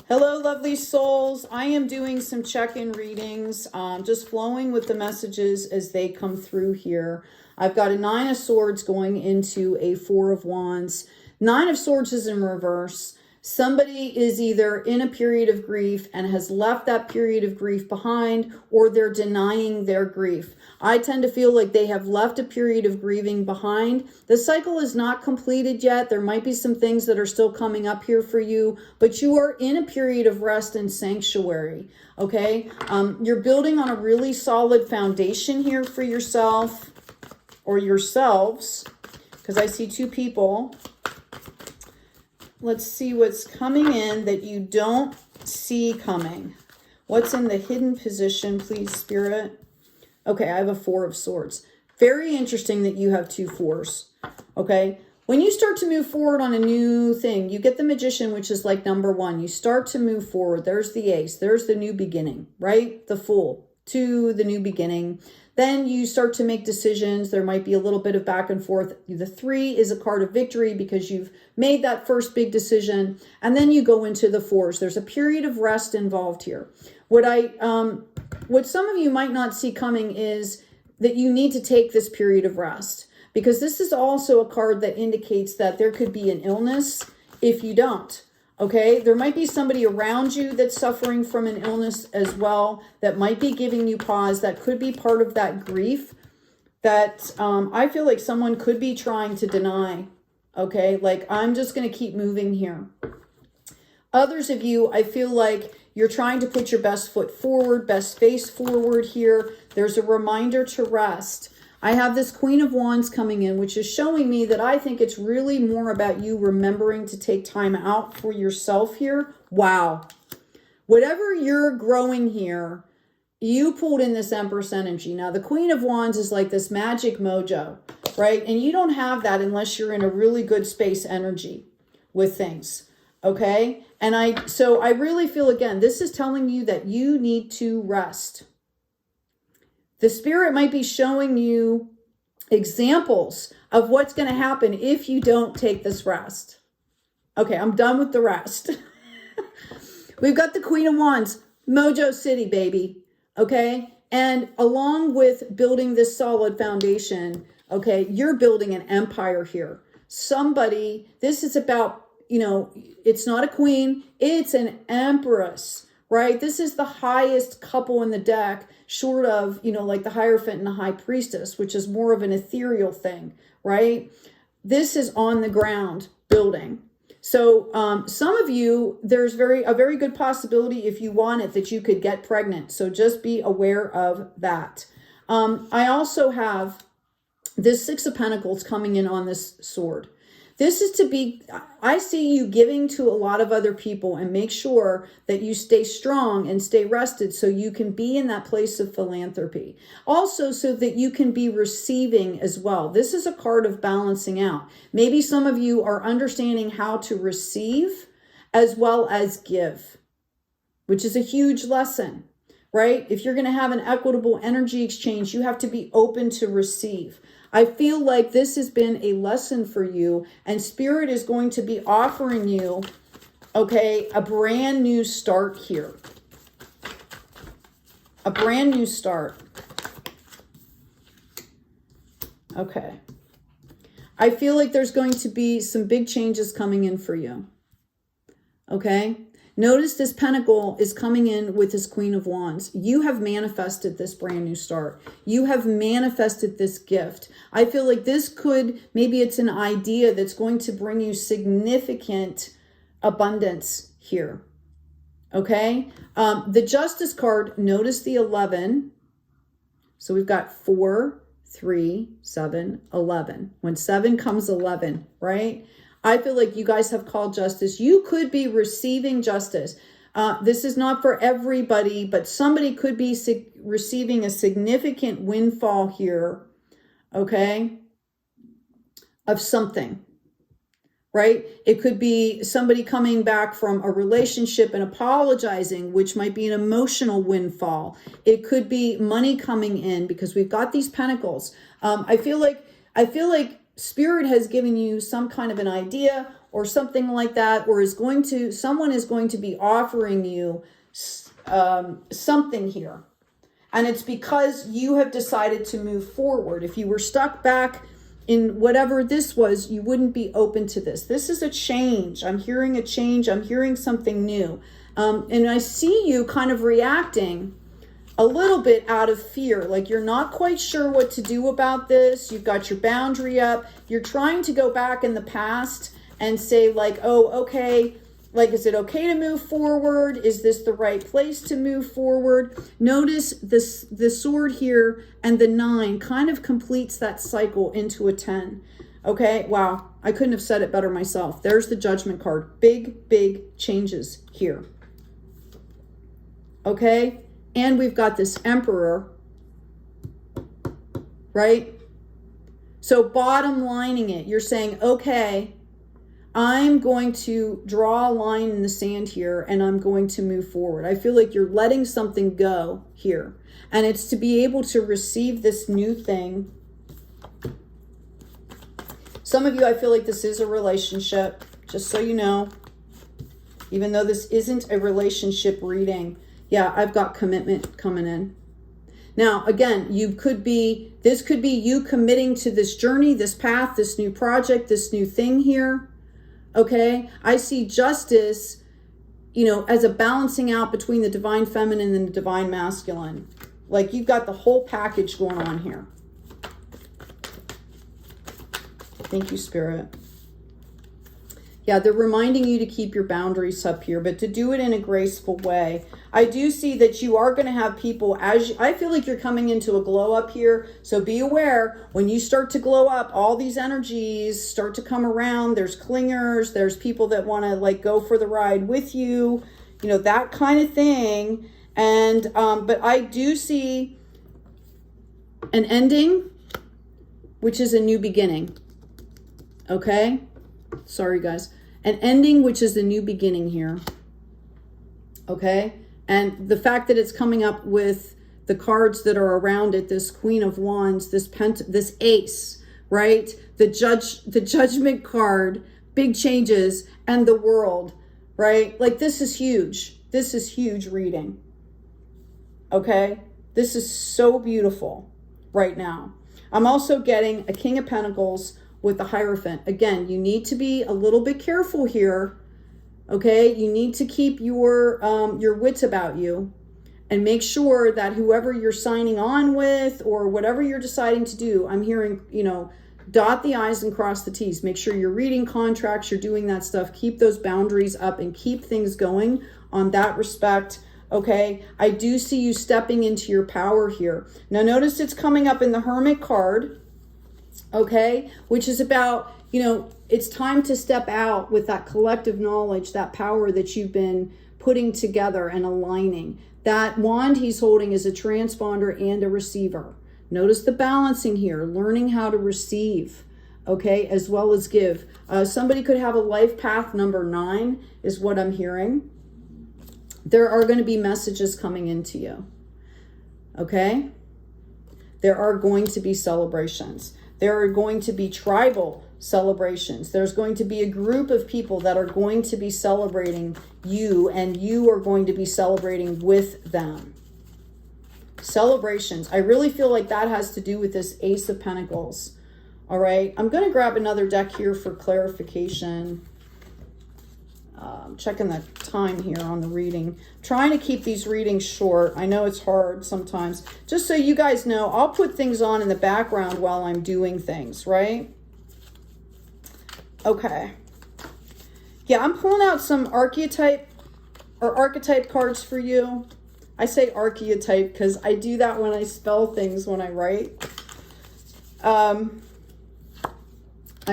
Hello, lovely souls. I am doing some check-in readings, just flowing with the messages as they come through here. I've got a 9 of Swords going into a 4 of Wands. 9 of Swords is in reverse. Somebody is either in a period of grief and has left that period of grief behind, or they're denying their grief. I tend to feel like they have left a period of grieving behind. The cycle is not completed yet. There might be some things that are still coming up here for you, but you are in a period of rest and sanctuary, okay? You're building on a really solid foundation here for yourself or yourselves, because I see 2 people. Let's see what's coming in that you don't see coming. What's in the hidden position, please, Spirit? Okay, I have a 4 of Swords. Very interesting that you have 2 4s, okay? When you start to move forward on a new thing, you get the Magician, which is like number 1. You start to move forward. There's the Ace. There's the new beginning, right? The Fool to the new beginning. Then you start to make decisions. There might be a little bit of back and forth. The 3 is a card of victory because you've made that first big decision. And then you go into the 4s. There's a period of rest involved here. What some of you might not see coming is that you need to take this period of rest, because this is also a card that indicates that there could be an illness if you don't. Okay, there might be somebody around you that's suffering from an illness as well that might be giving you pause. That could be part of that grief that I feel like someone could be trying to deny. Okay, like I'm just going to keep moving here. Others of you, I feel like you're trying to put your best foot forward, best face forward here. There's a reminder to rest. I have this Queen of Wands coming in, which is showing me that I think it's really more about you remembering to take time out for yourself here. Wow. Whatever you're growing here, you pulled in this Empress energy. Now, the Queen of Wands is like this magic mojo, right? And you don't have that unless you're in a really good space energy with things, okay? And so I really feel, again, this is telling you that you need to rest. The Spirit might be showing you examples of what's going to happen if you don't take this rest. Okay, I'm done with the rest. We've got the Queen of Wands, Mojo City, baby. Okay, and along with building this solid foundation, okay, you're building an empire here. Somebody, this is about, you know, it's not a queen, it's an empress, right? This is the highest couple in the deck, short of, you know, like the Hierophant and the High Priestess, which is more of an ethereal thing, right? This is on the ground building. So some of you, there's a very good possibility, if you want it, that you could get pregnant. So just be aware of that. I also have this 6 of Pentacles coming in on this sword. This is to be, I see you giving to a lot of other people, and make sure that you stay strong and stay rested so you can be in that place of philanthropy. Also, so that you can be receiving as well. This is a card of balancing out. Maybe some of you are understanding how to receive as well as give, which is a huge lesson, right? If you're going to have an equitable energy exchange, you have to be open to receive. I feel like this has been a lesson for you, and Spirit is going to be offering you, okay, a brand new start here. A brand new start. Okay. I feel like there's going to be some big changes coming in for you. Okay. Notice this Pentacle is coming in with this Queen of Wands. You have manifested this brand new start. You have manifested this gift. I feel like this could, maybe it's an idea that's going to bring you significant abundance here. Okay. The Justice card, notice the 11. So we've got 4, 3, 7, 11. When 7 comes 11, right? I feel like you guys have called justice. You could be receiving justice. This is not for everybody, but somebody could be receiving a significant windfall here, okay, of something, right? It could be somebody coming back from a relationship and apologizing, which might be an emotional windfall. It could be money coming in, because we've got these pentacles. I feel like Spirit has given you some kind of an idea, or something like that, or someone is going to be offering you something here. And it's because you have decided to move forward. If you were stuck back in whatever this was, you wouldn't be open to this. This is a change. I'm hearing a change. I'm hearing something new. And I see you kind of reacting a little bit out of fear. Like you're not quite sure what to do about this. You've got your boundary up. You're trying to go back in the past and say like, oh, okay, like, is it okay to move forward? Is this the right place to move forward? Notice this, the sword here and the 9 kind of completes that cycle into a 10. Okay, wow, I couldn't have said it better myself. There's the Judgment card. Big, big changes here. Okay, and we've got this Emperor, right? So bottom lining it, you're saying, okay, I'm going to draw a line in the sand here and I'm going to move forward. I feel like you're letting something go here. And it's to be able to receive this new thing. Some of you, I feel like this is a relationship, just so you know. Even though this isn't a relationship reading, yeah, I've got commitment coming in. Now, again, this could be you committing to this journey, this path, this new project, this new thing here. Okay, I see justice, you know, as a balancing out between the divine feminine and the divine masculine. Like you've got the whole package going on here. Thank you, Spirit. Yeah, they're reminding you to keep your boundaries up here, but to do it in a graceful way. I do see that you are going to have people, I feel like you're coming into a glow up here. So be aware, when you start to glow up, all these energies start to come around. There's clingers, there's people that want to like go for the ride with you, you know, that kind of thing. And, but I do see an ending, which is a new beginning. Okay. Sorry, guys. An ending, which is a new beginning here. Okay. And the fact that it's coming up with the cards that are around it, this Queen of Wands, this Ace, right? The Judgment card, big changes, and the World, right? Like this is huge. This is huge reading. Okay. This is so beautiful right now. I'm also getting a King of Pentacles with the Hierophant. Again, you need to be a little bit careful here. Okay, you need to keep your wits about you and make sure that whoever you're signing on with or whatever you're deciding to do, I'm hearing, you know, dot the I's and cross the T's. Make sure you're reading contracts, you're doing that stuff. Keep those boundaries up and keep things going on that respect. Okay, I do see you stepping into your power here. Now notice it's coming up in the Hermit card. Okay, which is about, you know, it's time to step out with that collective knowledge, that power that you've been putting together and aligning. That wand he's holding is a transponder and a receiver. Notice the balancing here, learning how to receive, okay, as well as give. Somebody could have a life path number 9 is what I'm hearing. There are going to be messages coming into you, okay? There are going to be celebrations. There are going to be tribal celebrations. There's going to be a group of people that are going to be celebrating you, and you are going to be celebrating with them. Celebrations. I really feel like that has to do with this Ace of Pentacles. All right. I'm going to grab another deck here for clarification. Checking the time here on the reading. Trying to keep these readings short. I know it's hard sometimes. Just so you guys know, I'll put things on in the background while I'm doing things, right? Okay. Yeah, I'm pulling out some archetype cards for you. I say archetype because I do that when I spell things when I write. I've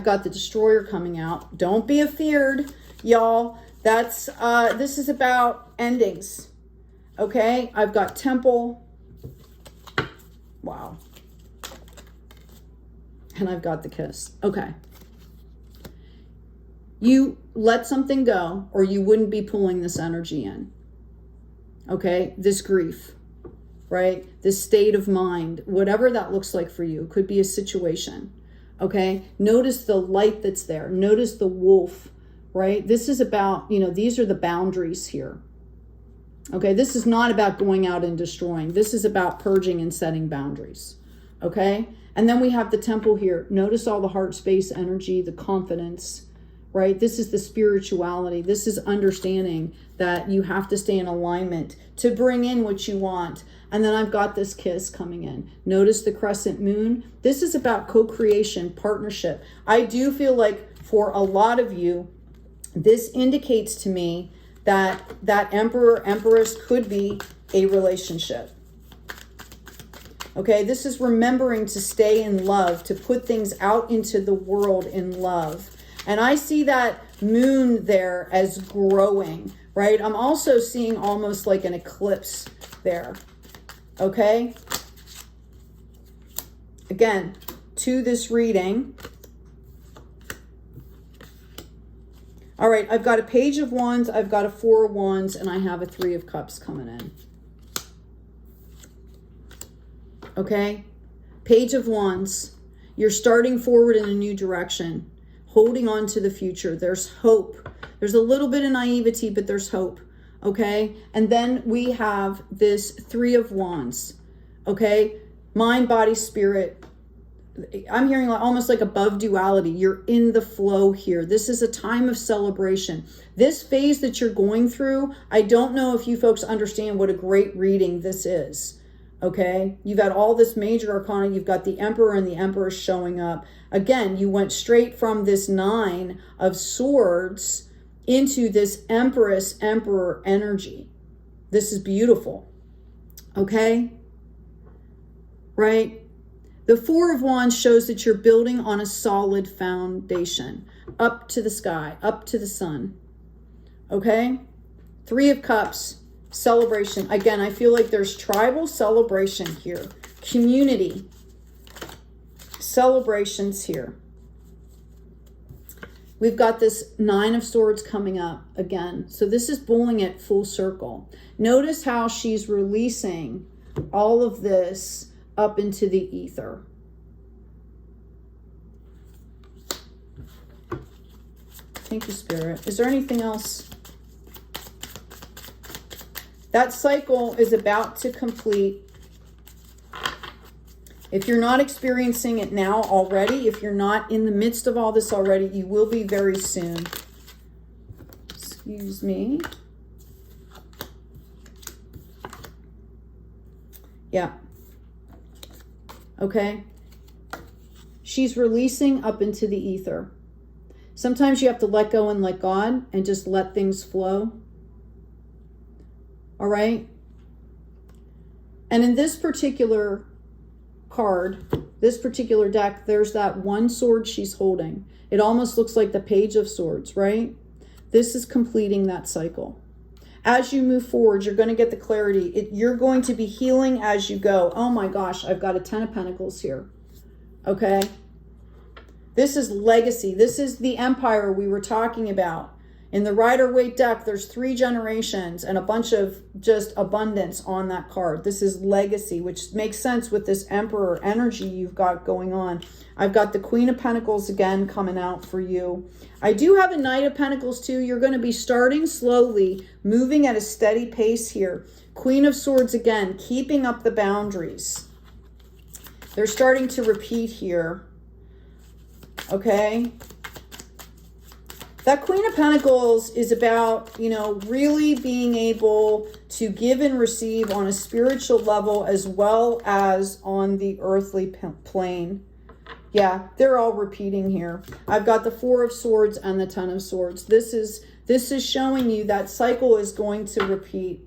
got the Destroyer coming out. Don't be afeared, y'all. That's this is about endings. Okay, I've got Temple. Wow. And I've got the Kiss. Okay. You let something go or you wouldn't be pulling this energy in. Okay, this grief, right? This state of mind, whatever that looks like for you, could be a situation. Okay, notice the light that's there. Notice the wolf right? This is about, you know, these are the boundaries here. Okay, this is not about going out and destroying. This is about purging and setting boundaries. Okay, and then we have the temple here. Notice all the heart space energy, the confidence, right? This is the spirituality. This is understanding that you have to stay in alignment to bring in what you want. And then I've got this kiss coming in. Notice the crescent moon. This is about co-creation, partnership. I do feel like for a lot of you, this indicates to me that that emperor, empress could be a relationship. Okay, this is remembering to stay in love, to put things out into the world in love. And I see that moon there as growing, right? I'm also seeing almost like an eclipse there. Okay? Again, to this reading. All right, I've got a Page of Wands, I've got a Four of Wands, and I have a Three of Cups coming in. Okay? Page of Wands. You're starting forward in a new direction, holding on to the future. There's hope. There's a little bit of naivety, but there's hope. Okay? And then we have this Three of Wands. Okay? Mind, body, spirit. I'm hearing almost like above duality. You're in the flow here. This is a time of celebration. This phase that you're going through, I don't know if you folks understand what a great reading this is. Okay? You've got all this major arcana. You've got the Emperor and the Empress showing up. Again, you went straight from this Nine of Swords into this Empress, Emperor energy. This is beautiful. Okay? Right? The Four of Wands shows that you're building on a solid foundation. Up to the sky, up to the sun. Okay? Three of Cups, celebration. Again, I feel like there's tribal celebration here. Community. Celebrations here. We've got this Nine of Swords coming up again. So this is pulling it full circle. Notice how she's releasing all of this up into the ether. Thank you, Spirit. Is there anything else? That cycle is about to complete. If you're not experiencing it now already, if you're not in the midst of all this already, you will be very soon. Excuse me. Yeah. Okay? She's releasing up into the ether. Sometimes you have to let go and let God and just let things flow. All right? And in this particular card, this particular deck, there's that one sword she's holding. It almost looks like the Page of Swords, right? This is completing that cycle. As you move forward, you're going to get the clarity. You're going to be healing as you go. Oh my gosh, I've got a Ten of Pentacles here. Okay? This is legacy. This is the empire we were talking about. In the Rider-Waite deck, there's 3 generations and a bunch of just abundance on that card. This is legacy, which makes sense with this Emperor energy you've got going on. I've got the Queen of Pentacles again coming out for you. I do have a Knight of Pentacles too. You're going to be starting slowly, moving at a steady pace here. Queen of Swords again, keeping up the boundaries. They're starting to repeat here. Okay? That Queen of Pentacles is about, you know, really being able to give and receive on a spiritual level as well as on the earthly plane. Yeah, they're all repeating here. I've got the Four of Swords and the Ten of Swords. This is showing you that cycle is going to repeat.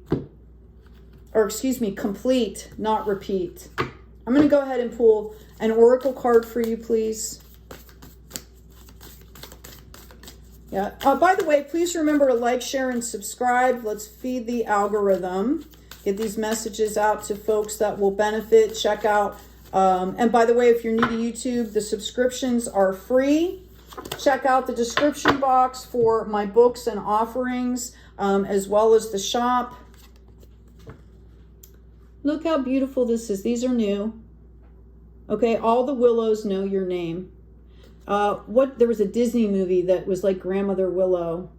Or excuse me, complete, not repeat. I'm going to go ahead and pull an oracle card for you, please. Yeah. By the way, please remember to like, share, and subscribe. Let's feed the algorithm. Get these messages out to folks that will benefit. Check out. And by the way, if you're new to YouTube, the subscriptions are free. Check out the description box for my books and offerings, as well as the shop. Look how beautiful this is. These are new. Okay, all the willows know your name. there was a Disney movie that was like Grandmother Willow.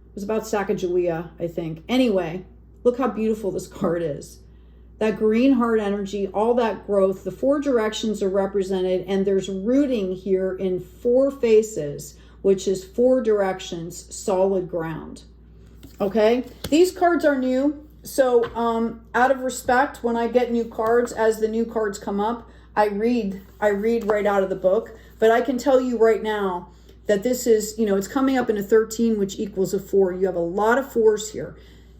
It was about Sacagawea, I think. Anyway, look how beautiful this card is. That green heart energy, all that growth, the 4 directions are represented, and there's rooting here in 4 faces, which is 4 directions, solid ground. Okay, these cards are new. So out of respect, when I get new cards, as the new cards come up, I read right out of the book. But I can tell you right now that this is, it's coming up in a 13, which equals a 4. You have a lot of 4s here.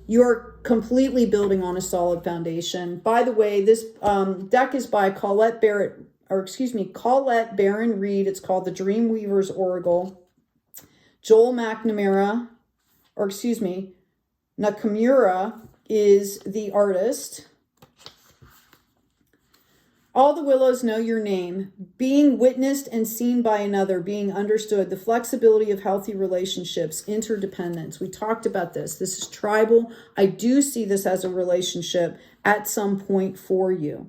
You're completely building on a solid foundation. By the way, this deck is by Colette Barron Reed. It's called the Dreamweaver's Oracle. Joel Nakamura is the artist. All the willows know your name. Being witnessed and seen by another, being understood, the flexibility of healthy relationships, interdependence. We talked about this. This is tribal. I do see this as a relationship at some point for you.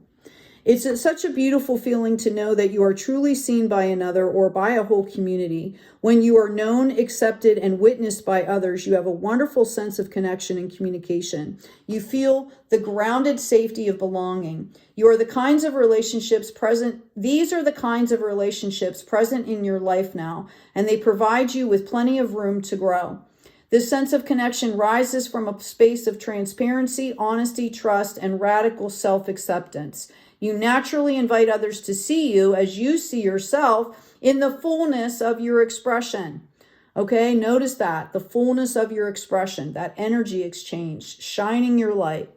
It's such a beautiful feeling to know that you are truly seen by another or by a whole community. When you are known, accepted, and witnessed by others, you have a wonderful sense of connection and communication. You feel the grounded safety of belonging. You are the kinds of relationships present. These are the kinds of relationships present in your life now, and they provide you with plenty of room to grow. This sense of connection rises from a space of transparency, honesty, trust, and radical self-acceptance. You naturally invite others to see you as you see yourself in the fullness of your expression. Okay, notice that, the fullness of your expression, that energy exchange, shining your light.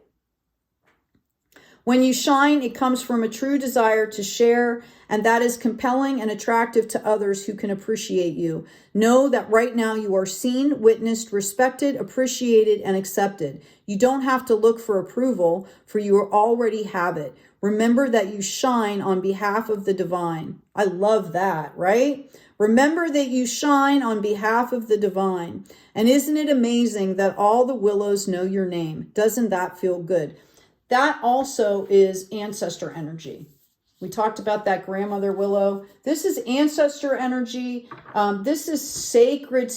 When you shine, it comes from a true desire to share, and that is compelling and attractive to others who can appreciate you. Know that right now you are seen, witnessed, respected, appreciated, and accepted. You don't have to look for approval, for you already have it. Remember that you shine on behalf of the divine. I love that, right? Remember that you shine on behalf of the divine. And isn't it amazing that all the willows know your name? Doesn't that feel good? That also is ancestor energy. We talked about that grandmother willow. This is ancestor energy. This is sacred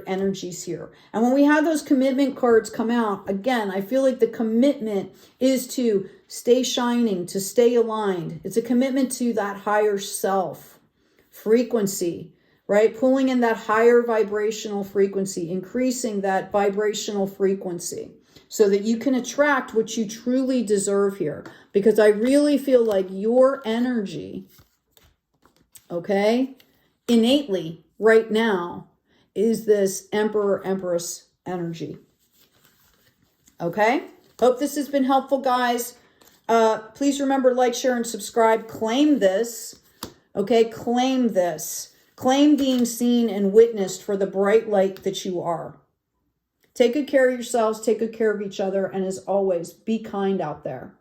energies here. And when we have those commitment cards come out, again, I feel like the commitment is to stay shining, to stay aligned. It's a commitment to that higher self frequency, right? Pulling in that higher vibrational frequency, increasing that vibrational frequency, so that you can attract what you truly deserve here. Because I really feel like your energy, okay, innately right now is this Emperor, Empress energy. Okay? Hope this has been helpful, guys. Please remember, like, share, and subscribe. Claim this. Okay? Claim this. Claim being seen and witnessed for the bright light that you are. Take good care of yourselves, take good care of each other, and as always, be kind out there.